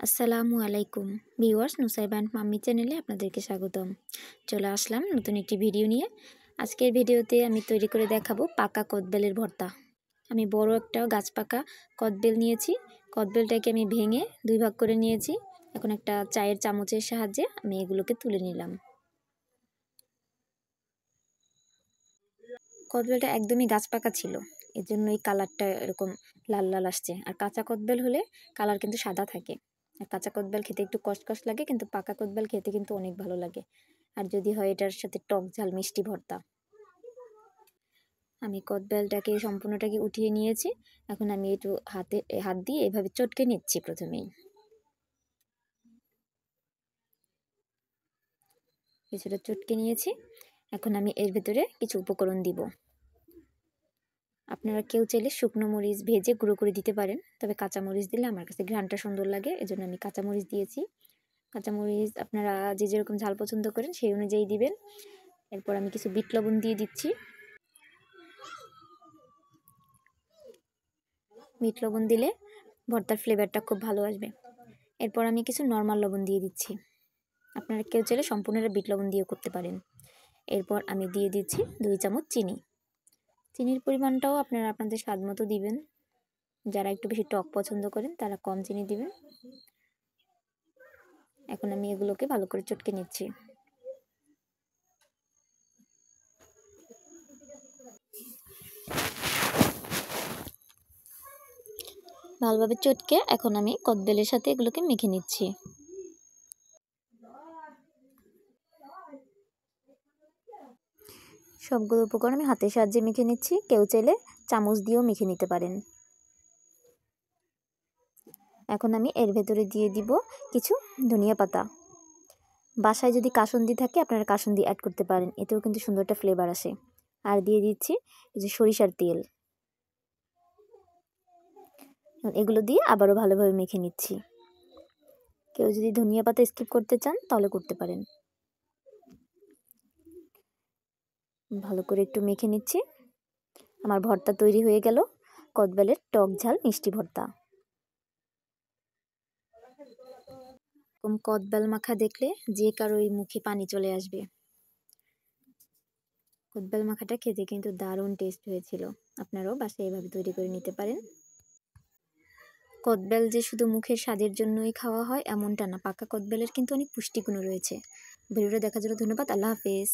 আসসালামু আলাইকুম viewers, Nusaiba and mummy চ্যানেলে আপনাদেরকে স্বাগতম। চলে আসলাম নতুন একটি ভিডিও নিয়ে। আজকের ভিডিওতে আমি তৈরি করে দেখাবো পাকা কদবেলের ভর্তা। আমি বড় একটা গাছ পাকা কদবেল নিয়েছি। কদবেলটাকে আমি ভেঙে দুই ভাগ করে নিয়েছি। এখন একটা চায়ের চামচের সাহায্যে আমি এগুলোকে তুলে নিলাম। কদবেলটা একদমই গাছ পাকা ছিল, এর জন্য এই কালারটা এরকম লাল লাল আসছে। আর কাঁচা কদবেল হলে কালার কিন্তু সাদা থাকে। আর কাঁচা কদবেল খেতে একটু কষকষ লাগে, কিন্তু পাকা কদবেল খেতে কিন্তু অনেক ভালো লাগে। আর যদি হয় এটার সাথে টক ঝাল মিষ্টি ভর্তা। আমি কদবেলটাকে সম্পূর্ণটাকে উঠিয়ে নিয়েছি। এখন আমি একটু হাত দিয়ে এভাবে চটকে নিচ্ছি। প্রথমেই কিছুটা চটকে নিয়েছি। এখন আমি এর ভেতরে কিছু উপকরণ দিব। আপনারা কেউ চাইলে শুকনো মরিচ ভেজে গুঁড়ো করে দিতে পারেন, তবে কাঁচামরিচ দিলে আমার কাছে ঘ্রাণটা সুন্দর লাগে, এজন্য আমি কাঁচামরিচ দিয়েছি। কাঁচামরিচ আপনারা যে যেরকম ঝাল পছন্দ করেন সেই অনুযায়ী দিবেন। এরপর আমি কিছু বিট লবণ দিয়ে দিচ্ছি। বিট লবণ দিলে ভর্তার ফ্লেভারটা খুব ভালো আসবে। এরপর আমি কিছু নর্মাল লবণ দিয়ে দিচ্ছি। আপনারা কেউ চাইলে সম্পূর্ণটা বিট লবণ দিয়েও করতে পারেন। এরপর আমি দিয়ে দিচ্ছি 2 চামচ চিনি। চিনির পরিমাণটাও আপনারা আপনাদের স্বাদ মতো দিবেন। যারা একটু বেশি টক পছন্দ করেন তারা কম চিনি দিবেন। এখন আমি এগুলোকে ভালো করে চটকে নিচ্ছি। ভালোভাবে চটকে এখন আমি কদবেলের সাথে এগুলোকে মেখে নিচ্ছি। সবগুলো উপকরণ আমি হাতের সাহায্যে মেখে নিচ্ছি। কেউ চাইলে চামচ দিয়েও মেখে নিতে পারেন। এখন আমি এর ভেতরে দিয়ে দিব কিছু ধনিয়া পাতা। বাসায় যদি কাসুন্দি থাকে আপনারা কাসুন্দি অ্যাড করতে পারেন, এতেও কিন্তু সুন্দর একটা ফ্লেভার আসে। আর দিয়ে দিচ্ছি কিছু সরিষার তেল। এগুলো দিয়ে আবারও ভালোভাবে মেখে নিচ্ছি। কেউ যদি ধনিয়া পাতা স্কিপ করতে চান তাহলে করতে পারেন। ভালো করে একটু মেখে নিচ্ছি। আমার ভর্তা তৈরি হয়ে গেল, কদবেলের টক ঝাল মিষ্টি ভর্তা। কদবেল মাখা দেখলে যে কারোই মুখে পানি চলে আসবে। কদবেল মাখাটা খেতে কিন্তু দারুণ টেস্ট হয়েছিল। আপনারাও বাসায় এভাবে তৈরি করে নিতে পারেন। কদবেল যে শুধু মুখের স্বাদের জন্যই খাওয়া হয় এমনটা না, পাকা কদবেলের কিন্তু অনেক পুষ্টিগুণ রয়েছে। ভিডিওটা দেখার জন্য ধন্যবাদ। আল্লাহ হাফেজ।